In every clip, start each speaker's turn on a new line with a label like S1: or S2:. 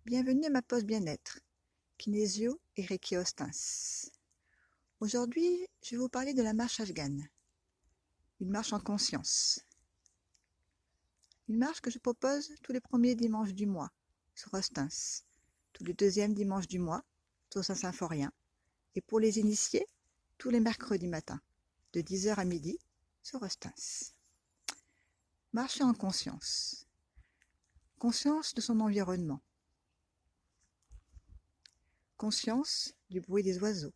S1: Bienvenue à ma pause bien-être, Kinésio et Reiki Ostens. Aujourd'hui, je vais vous parler de la marche afghane, une marche en conscience. Une marche que je propose tous les premiers dimanches du mois sur Ostens, tous les deuxièmes dimanches du mois sur Saint-Symphorien, et pour les initiés, tous les mercredis matins, de 10h à midi sur Ostens. Marcher en conscience. Conscience de son environnement. Conscience du bruit des oiseaux.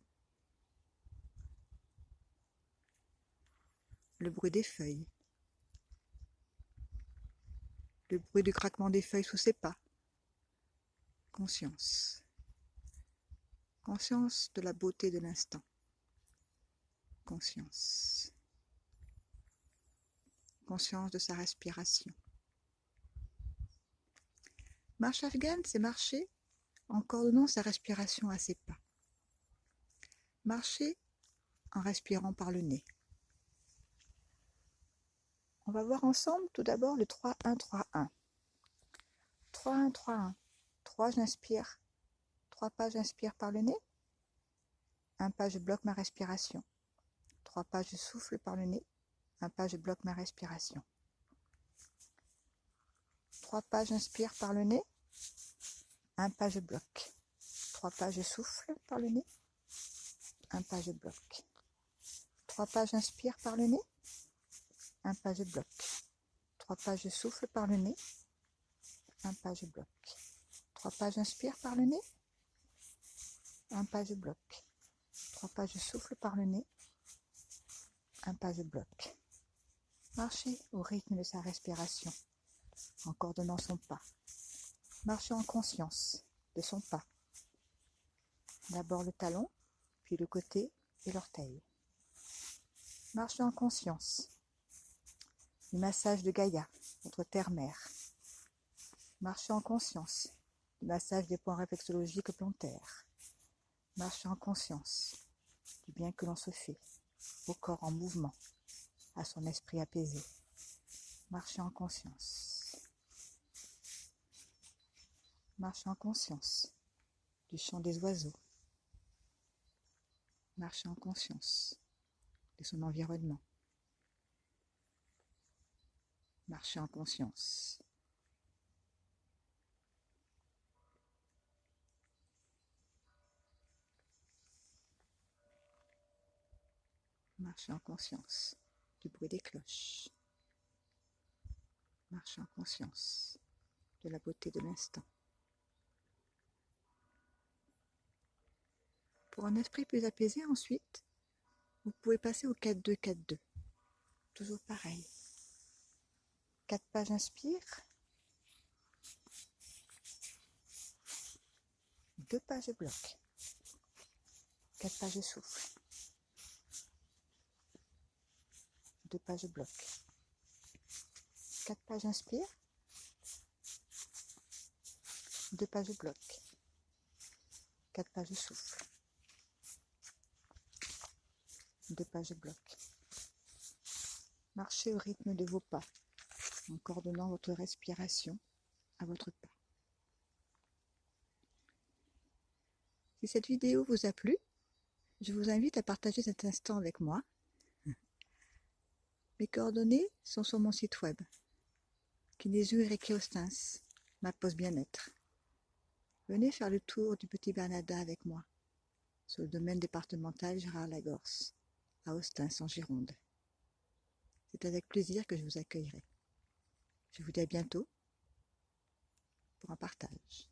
S1: Le bruit des feuilles. Le bruit du craquement des feuilles sous ses pas. Conscience. Conscience de la beauté de l'instant. Conscience. Conscience de sa respiration. Marche afghane, c'est marcher en coordonnant sa respiration à ses pas. Marcher en respirant par le nez. On va voir ensemble tout d'abord le 3-1-3-1. 3-1-3-1. 3, j'inspire. 3 pas, j'inspire par le nez. 1 pas, je bloque ma respiration. 3 pas, je souffle par le nez. 1 pas, je bloque ma respiration. 3 pas, j'inspire par le nez. 1 pas, je bloque. 3 pas, je souffle par le nez. 1 pas, je bloque. 3 pas, j'inspire par le nez. 1 pas, je bloque. 3 pas, je souffle par le nez. 1 pas, je bloque. 3 pas, j'inspire par le nez. 1 pas, je bloque. 3 pas, je souffle par le nez. 1 pas, je bloque. Marcher au rythme de sa respiration, en coordonnant son pas. Marcher en conscience de son pas. D'abord le talon, puis le côté et l'orteil. Marcher en conscience du massage de Gaïa, votre terre-mère. Marcher en conscience du massage des points réflexologiques plantaires. Marcher en conscience du bien que l'on se fait, au corps en mouvement, à son esprit apaisé. Marcher en conscience. Marcher en conscience du chant des oiseaux. Marcher en conscience de son environnement. Marcher en conscience. Marcher en conscience du bruit des cloches. Marcher en conscience de la beauté de l'instant. Pour un esprit plus apaisé ensuite, vous pouvez passer au 4-2-4-2. Toujours pareil. 4 pas j'inspire. 2 pas je bloque. 4 pas je souffle. 2 pas je bloque. 4 pas j'inspire. 2 pas je bloque. 4 pas je souffle. 2 pas je bloque. Marchez au rythme de vos pas, en coordonnant votre respiration à votre pas. Si cette vidéo vous a plu, je vous invite à partager cet instant avec moi. Mes coordonnées sont sur mon site web, Kinésio et Reiki Ostens, ma pause bien-être. Venez faire le tour du Petit Bernardin avec moi, sur le domaine départemental Gérard Lagorce, à Ostens en Gironde. C'est avec plaisir que je vous accueillerai. Je vous dis à bientôt pour un partage.